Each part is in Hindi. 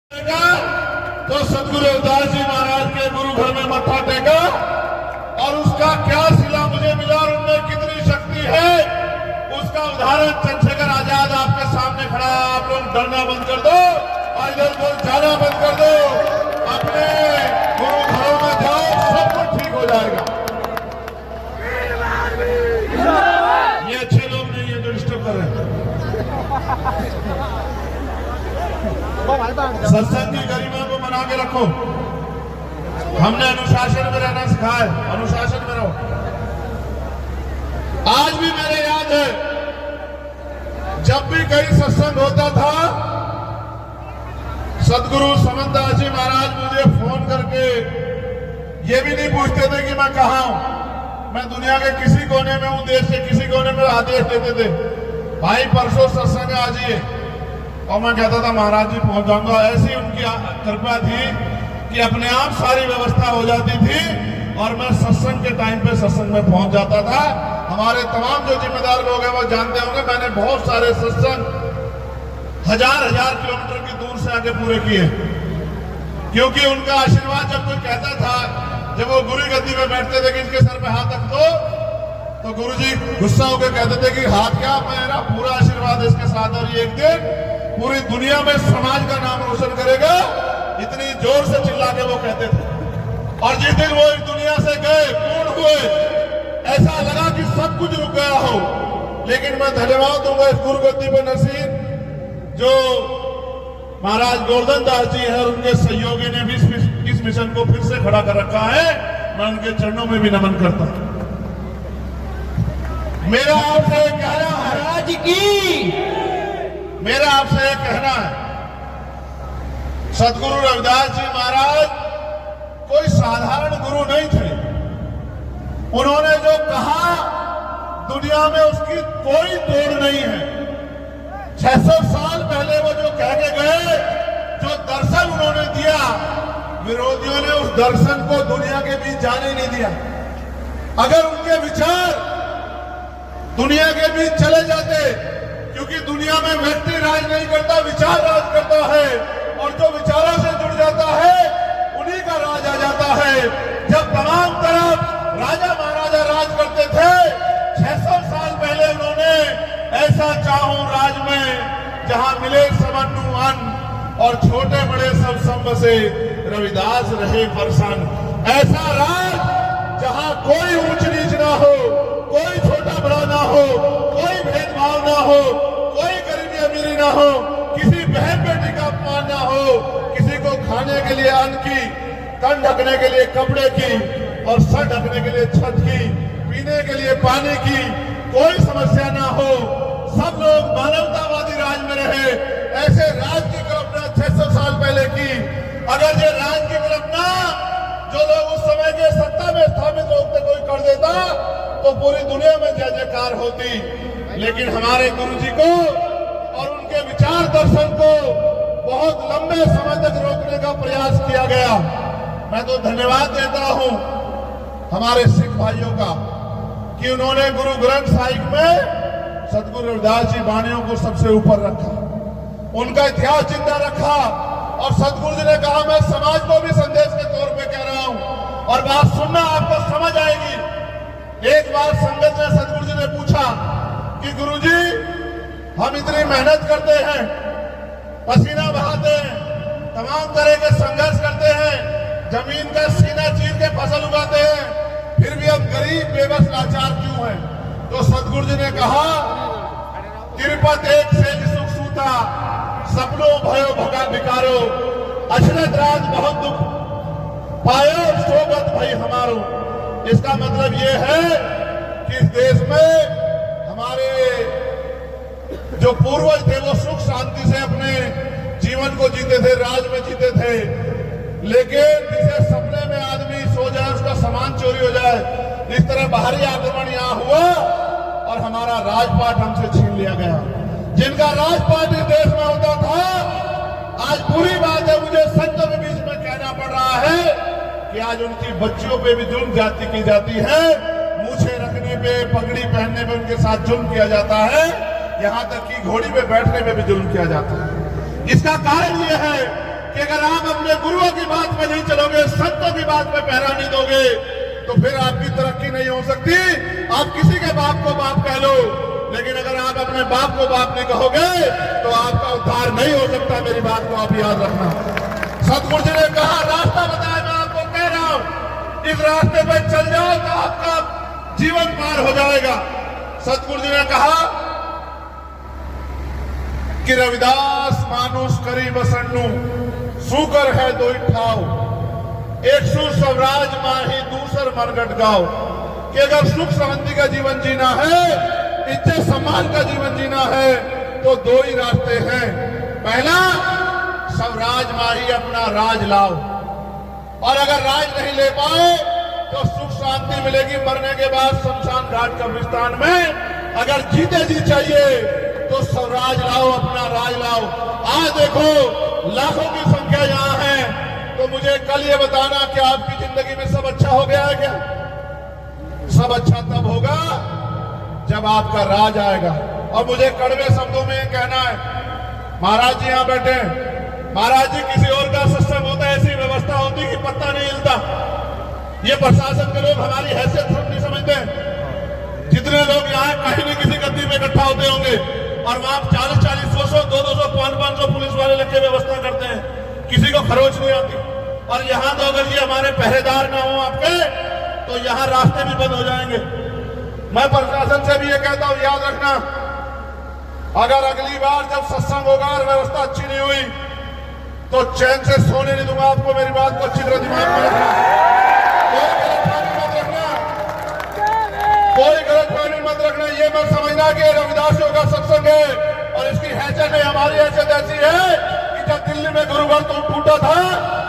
तो सदगुरु रविदास जी महाराज के गुरु घर में मत्था टेका और उसका क्या सिला मुझे मिला और उनमें कितनी शक्ति है उसका उदाहरण चंद्रशेखर आजाद आपके सामने खड़ा। आप लोग डरना बंद कर दो और इधर को जाना बंद कर दो, अपने गुरु घरों में जाओ, सब कुछ ठीक हो जाएगा। ये अच्छे लोग नहीं है जो डिस्टर्ब कर रहे हैं। सत्संग की गरिमा को बना के रखो। हमने अनुशासन में रहना सिखाया है, अनुशासन में रहो। आज भी मेरे याद है जब भी कहीं सत्संग होता था सदगुरु समनदास जी महाराज मुझे फोन करके ये भी नहीं पूछते थे कि मैं कहाँ हूं, मैं दुनिया के किसी कोने में हूं, देश के किसी कोने में आदेश देते थे, भाई परसों सत्संग आ जाइए। और मैं कहता था महाराज जी पहुंच जाऊंगा। ऐसी उनकी कृपा थी कि अपने आप सारी व्यवस्था हो जाती थी और मैं सत्संग के टाइम पे सत्संग में पहुंच जाता था। हमारे तमाम जो जिम्मेदार लोग हैं वो जानते होंगे, मैंने बहुत सारे सत्संग हजार किलोमीटर की दूर से आके पूरे किए, क्योंकि उनका आशीर्वाद जब कोई कहता था, जब वो गुरु गद्दी में बैठते थे कि इनके सर पे हाथ रख दो, तो गुरु जी गुस्सा होकर कहते थे कि हाथ क्या, मेरा पूरा आशीर्वाद इसके साथ, और ये एक दिन पूरी दुनिया में समाज का नाम रोशन करेगा। इतनी जोर से चिल्ला के वो कहते थे। और जिस दिन वो इस दुनिया से गए, पूर्ण हुए, ऐसा लगा कि सब कुछ रुक गया हो। लेकिन मैं धन्यवाद दूंगा इस गुरु गद्दी पर नसीब जो महाराज गोवर्धन दास जी है और उनके सहयोगी ने भी इस मिशन को फिर से खड़ा कर रखा है। मैं उनके चरणों में भी नमन करता हूं। मेरा आपसे कहना है, महाराज की मेरा आपसे यह कहना है, सदगुरु रविदास जी महाराज कोई साधारण गुरु नहीं थे। उन्होंने जो कहा दुनिया में उसकी कोई तोड़ नहीं है। 600 साल पहले वो जो कह के गए, जो दर्शन उन्होंने दिया, विरोधियों ने उस दर्शन को दुनिया के बीच जाने नहीं दिया। अगर उनके विचार दुनिया के बीच चले जाते, क्योंकि दुनिया में व्यक्ति राज नहीं करता, विचार राज करता है, और जो विचारों से जुड़ जाता है उन्हीं का राज आ जाता है। जब तमाम तरफ राजा महाराजा राज करते थे, 600 साल पहले उन्होंने ऐसा चाहूं राज में जहां मिले सबन्नु अन्न और छोटे बड़े सब संग से रविदास रहे प्रसन्न। ऐसा राज जहां कोई ऊंच नीच ना हो, कोई छोटा बड़ा ना हो, कोई भेदभाव ना हो, कोई गरीबी अमीरी ना हो, किसी बहन बेटी का अपमान ना हो, किसी को खाने के लिए अन्न की, तन ढकने के लिए कपड़े की और सर ढकने के लिए छत की, पीने के लिए पानी की कोई समस्या ना हो, सब लोग मानवतावादी राज में रहे। ऐसे राज की कल्पना 600 साल पहले की। अगर ये राज की कल्पना जो लोग उस समय के सत्ता में स्थापित लोग थे कोई कर देता तो पूरी दुनिया में जय जयकार होती। लेकिन हमारे गुरु जी को और उनके विचार दर्शन को बहुत लंबे समय तक रोकने का प्रयास किया गया। मैं तो धन्यवाद देता हूं हमारे सिख भाइयों का कि उन्होंने गुरु ग्रंथ साहिब में सदगुरु रविदास जी वाणियों को सबसे ऊपर रखा, उनका इतिहास जिंदा रखा। और सदगुरु जी ने कहा मैं समाज को भी संदेश के तौर पे कह रहा हूं और बात सुनना, आपको समझ आएगी। एक बार संगत ने सदगुरु जी ने पूछा कि गुरुजी हम इतनी मेहनत करते हैं, पसीना बहाते हैं, तमाम तरह के संघर्ष करते हैं, जमीन का सीना चीर के फसल उगाते हैं, फिर भी हम गरीब बेबस लाचार क्यों हैं? तो सदगुरु जी ने कहा तिरुपत एक सेज सुख सूता, सपनों भयो भगा भिकारो, अशरत राज बहुत दुख पायो सोगत भई हमारो। इसका मतलब ये है कि इस देश में हमारे जो पूर्वज थे वो सुख शांति से अपने जीवन को जीते थे, राज में जीते थे। लेकिन जिसे सपने में आदमी सो जाए उसका सामान चोरी हो जाए, इस तरह बाहरी आक्रमण यहाँ हुआ और हमारा राजपाट हमसे छीन लिया गया। जिनका राजपाट इस देश में होता था, आज बुरी बात है, मुझे संतों के बीच में कहना पड़ रहा है कि आज उनकी बच्चियों पे भी जुल्म जाति की जाती है, मूछे रखने पे, पगड़ी पहनने पे उनके साथ जुल्म किया जाता है, यहाँ तक कि घोड़ी पे बैठने पे भी जुल्म किया जाता है। इसका कारण यह है कि अगर आप अपने गुरुओं की बात में नहीं चलोगे, संतों की बात में पहरा नहीं दोगे, तो फिर आपकी तरक्की नहीं हो सकती। आप किसी के बाप को बाप कह लो, लेकिन अगर आप अपने बाप को बाप नहीं कहोगे तो आपका उद्धार नहीं हो सकता। मेरी बात को आप याद रखना। सतगुरु जी ने कहा, रास्ता बताया, मैं आपको कह रहा हूं, इस रास्ते पर चल जाओ तो आपका जीवन पार हो जाएगा। सतगुरु जी ने कहा कि रविदास मानुष करी बसन्नु, सुकर है दो ठाव, एक सु स्वराज माही दूसर मरगट गाओ। कि अगर सुख शांति का जीवन जीना है, इज्जत सम्मान का जीवन जीना है, तो दो ही रास्ते हैं। पहला, स्वराज माही अपना राज लाओ, और अगर राज नहीं ले पाए तो सुख शांति मिलेगी मरने के बाद शमशान घाट कब्रिस्तान में। अगर जीते जी चाहिए तो स्वराज लाओ, अपना राज लाओ। आज देखो लाखों की संख्या यहां है, तो मुझे कल ये बताना कि आपकी जिंदगी में सब अच्छा हो गया है क्या? सब अच्छा तब होगा जब आपका राज आएगा। और मुझे कड़वे शब्दों में कहना है, महाराज जी यहां बैठे हैं, महाराज जी किसी और का सत्संग होता, ऐसी व्यवस्था होती कि पत्ता नहीं हिलता। ये प्रशासन के लोग हमारी हैसियत नहीं समझते। जितने लोग यहाँ कहीं न किसी गद्दी में इकट्ठा होते होंगे, और वहां 40-40, 100-100, 200-200, 500-500 पुलिस वाले लगे व्यवस्था करते हैं, किसी को खरोच नहीं आती। और यहाँ तो अगर ये हमारे पहरेदार ना हो आपके, तो यहाँ रास्ते भी बंद हो जाएंगे। मैं प्रशासन से भी ये कहता हूँ, याद रखना, अगर अगली बार जब सत्संग होगा और व्यवस्था अच्छी नहीं हुई तो चैन से सोने नहीं दूंगा आपको। मेरी बात को अच्छी तरह दिमाग में रखना, कोई गलतफहमी मत रखना। ये मत समझना कि रविदासियों का सत्संग है और इसकी हैसियत नहीं। हमारी हैसियत ऐसी है कि जब दिल्ली में गुरुवर टूटा था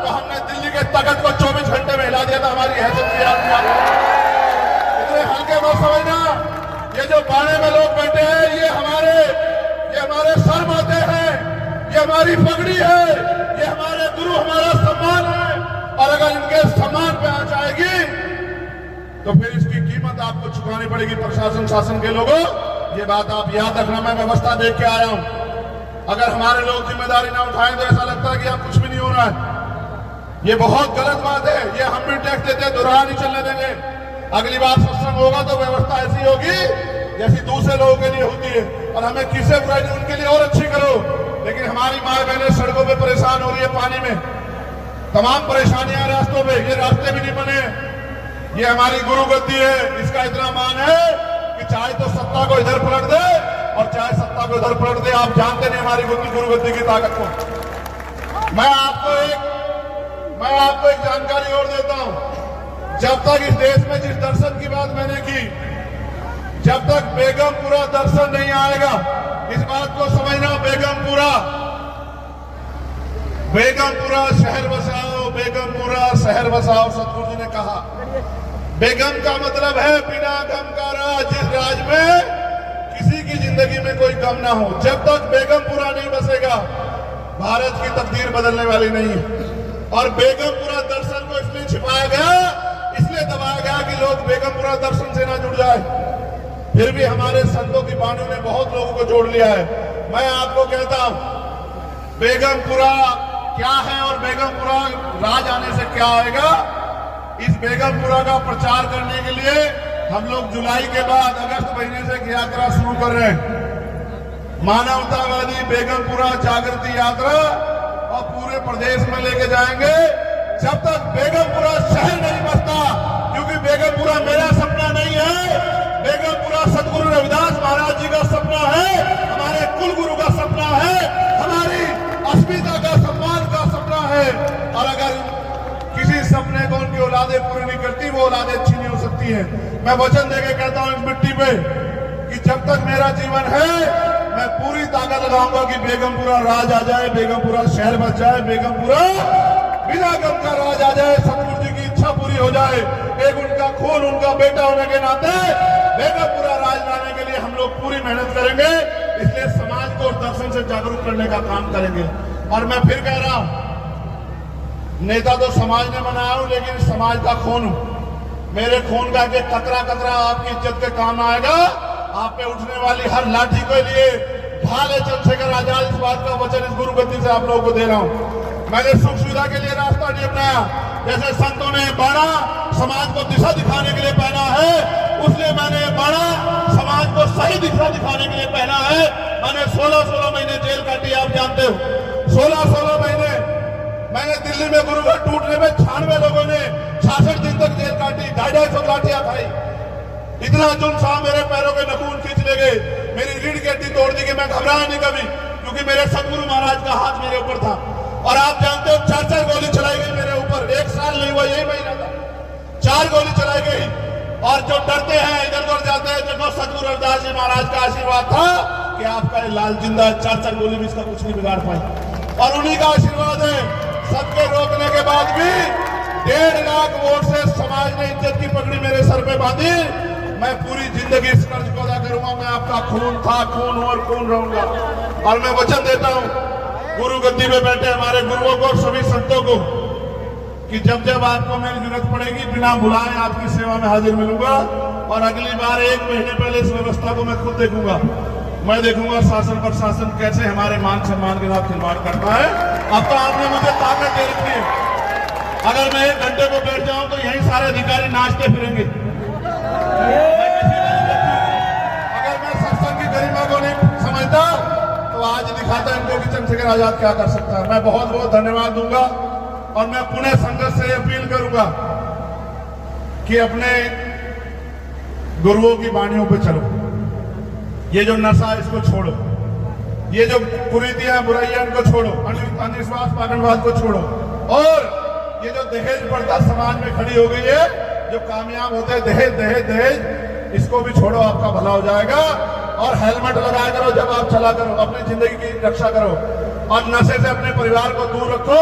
तो हमने दिल्ली के तख्त को 24 घंटे में हिला दिया था। हमारी हैसियत की याद इतने हल्के मत समझना। ये जो बाड़े में लोग बैठे हैं, ये हमारे सर माते हैं, ये हमारी पगड़ी है, ये हमारे गुरु, हमारा सम्मान है। और अगर इनके सम्मान पे आ जाएगी तो फिर इसकी कीमत आपको चुकानी पड़ेगी। प्रशासन शासन के लोगों, ये बात आप याद रखना। मैं व्यवस्था देख के आया हूं। अगर हमारे लोग जिम्मेदारी ना उठाएं तो ऐसा लगता है कि यहाँ कुछ भी नहीं हो रहा है। ये बहुत गलत बात है। ये हम भी टैक्स देते हैं, दोहरा नहीं चलने देंगे। अगली बार सत्संग होगा तो व्यवस्था ऐसी होगी जैसी दूसरे लोगों के लिए होती है। और हमें किसे बुराई नहीं, उनके लिए और अच्छी करो। लेकिन हमारी माँ बहनें सड़कों पे परेशान हो रही है, पानी में तमाम परेशानियां, रास्तों पे ये रास्ते भी नहीं बने। ये हमारी गुरु गद्दी है, इसका इतना मान है कि चाहे तो सत्ता को इधर पलट दे और चाहे सत्ता को इधर पलट दे। आप जानते नहीं हमारी गुरु गद्दी की ताकत को। मैं आपको एक जानकारी और देता हूं। जब तक इस देश में जिस दर्शन की बात मैंने की, जब तक बेगमपुरा दर्शन नहीं आएगा, इस बात को समझना, बेगमपुरा शहर बसाओ, बेगमपुरा शहर बसाओ। सतगुरु जी ने कहा, बेगम का मतलब है बिना गम का राज, जिस राज में किसी की जिंदगी में कोई गम ना हो। जब तक बेगमपुरा नहीं बसेगा, भारत की तकदीर बदलने वाली नहीं है। और बेगमपुरा दर्शन को इसलिए छिपाया गया, इसलिए दबाया गया कि लोग बेगमपुरा दर्शन से ना जुड़ जाए। फिर भी हमारे संतों की वाणियों ने बहुत लोगों को जोड़ लिया है। मैं आपको कहता हूं, बेगमपुरा क्या है और बेगमपुरा राज आने से क्या आएगा, इस बेगमपुरा का प्रचार करने के लिए हम लोग जुलाई के बाद अगस्त महीने से यात्रा शुरू कर रहे हैं। मानवतावादी बेगमपुरा जागृति यात्रा, और पूरे प्रदेश में लेके जाएंगे जब तक बेगमपुरा शहर नहीं बसता। क्योंकि बेगमपुरा मेरा सपना नहीं है, बेगमपुरा सतगुरु रविदास महाराज जी का सपना है, हमारे कुल गुरु का सपना है, हमारी अस्मिता का, सम्मान का सपना है। और अगर किसी सपने को उनकी औलादें पूरी नहीं करती, वो औलादें अच्छी नहीं हो सकती है। मैं वचन देके कहता हूं इस मिट्टी पे कि जब तक मेरा जीवन है, मैं पूरी ताकत लगाऊंगा कि बेगमपुरा राज आ जाए, बेगमपुरा शहर बच जाए, बेगमपुरा बिना गम का राज आ जाए, सतगुरु जी की इच्छा पूरी हो जाए। एक उनका खून, उनका बेटा होने के नाते बेगमपुरा राज लाने के लिए हम लोग पूरी मेहनत करेंगे। इसलिए समाज को दर्शन से जागरूक करने का काम करेंगे। और मैं फिर कह रहा हूं, नेता तो समाज ने बनाया हूं, लेकिन समाज का खून हूं। मेरे खून का एक कतरा कतरा आपकी इज्जत के काम आएगा। आप पे उठने वाली हर लाठी के लिए भाले चंद्रशेखर आजाद, इस बात का वचन इस गुरु गद्दी से आप लोगों को दे रहा हूं। मैंने सुख सुविधा के लिए रास्ता नहीं अपनाया। जैसे संतों ने बाणा समाज को दिशा दिखाने के लिए पहना है, उसलिए मैंने बाणा समाज को सही दिशा दिखाने के लिए पहना है। मैंने 16-16 महीने जेल काटी, आप जानते हो। 16-16 महीने मैंने दिल्ली में गुरुघर टूटने में 96 लोगों ने 66 दिन तक जेल काटी, 250 लाठियां खाई। इतना जुल्म था, मेरे पैरों के नखून खींच ले गए, मेरी रीढ़ की हड्डी तोड़ दी कि मैं घबराया नहीं कभी, क्योंकि मेरे सदगुरु महाराज का हाथ मेरे ऊपर था। और आप जानते हो 4 गोली चलाई गई मेरे ऊपर, 1 साल नहीं हुआ, यही महीना था, 4 गोली चलाई गई। और जो डरते हैं इधर उधर जाते हैं, देखो सदगुरु रविदास जी महाराज का आशीर्वाद था कि आपका ये लाल जिंदा 4 गोली भी इसका कुछ नहीं बिगाड़ पाई। और उन्हीं का आशीर्वाद है, सबके रोकने के बाद भी 1.5 लाख वोट से समाज ने इज्जत की पगड़ी मेरे सर पे बांधी। मैं पूरी जिंदगी इस कर्ज को अदा करूंगा। मैं आपका खून था, खून हूं और खून रहूंगा। और मैं वचन देता हूं गुरु गद्दी में बैठे हमारे गुरुओं को, सभी संतों को, कि जब जब आपको मेरी जरूरत पड़ेगी बिना बुलाए आपकी सेवा में हाजिर मिलूंगा। और अगली बार 1 महीने पहले इस व्यवस्था को मैं खुद देखूंगा। मैं देखूंगा शासन प्रशासन कैसे हमारे मान सम्मान के साथ खिलवाड़ करता है। अब तो आपने मुझे ताकत दे रखी है, अगर मैं 1 घंटे को बैठ जाऊं तो यही सारे अधिकारी नाचते फिरेंगे। अगर मैं सत्संग की गरिमा को नहीं समझता तो आज दिखाता इनको कि चंद्रशेखर आजाद क्या कर सकता है। मैं बहुत बहुत धन्यवाद दूंगा। और मैं पुणे संघर्ष से अपील करूंगा कि अपने गुरुओं की वाणियों पे चलो। ये जो नशा इसको छोड़ो, ये जो कुरीतियां बुराइयां इनको छोड़ो, अंधविश्वास पाखंडवाद को छोड़ो। और ये जो दहेज प्रथा समाज में खड़ी हो गई है, जो कामयाब होते हैं दहेज दहेज दहेज, इसको भी छोड़ो, आपका भला हो जाएगा। और हेलमेट लगाया करो जब आप चला करो, अपनी जिंदगी की रक्षा करो। और नशे से अपने परिवार को दूर रखो।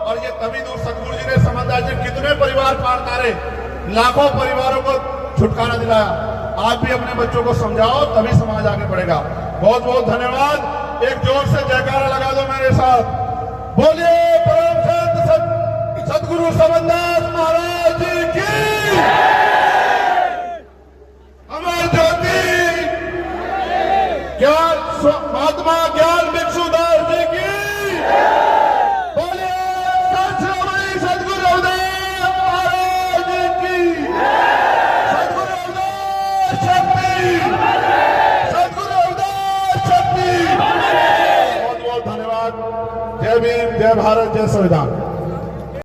और ये तभी दूर सतगुरु जी ने समझदार जी कितने परिवार पार तारे, लाखों परिवारों को छुटकारा दिलाया। आप भी अपने बच्चों को समझाओ, तभी समाज आगे बढ़ेगा। बहुत बहुत धन्यवाद। एक जोर से जयकारा लगा दो मेरे साथ। बोलिए परम संत सतगुरु समझदार महाराज जी की, अमर ज्योति ज्ञान महात्मा ज्ञान भिक्षुदास जी की। जय भीम, जय भारत, जय संविधान।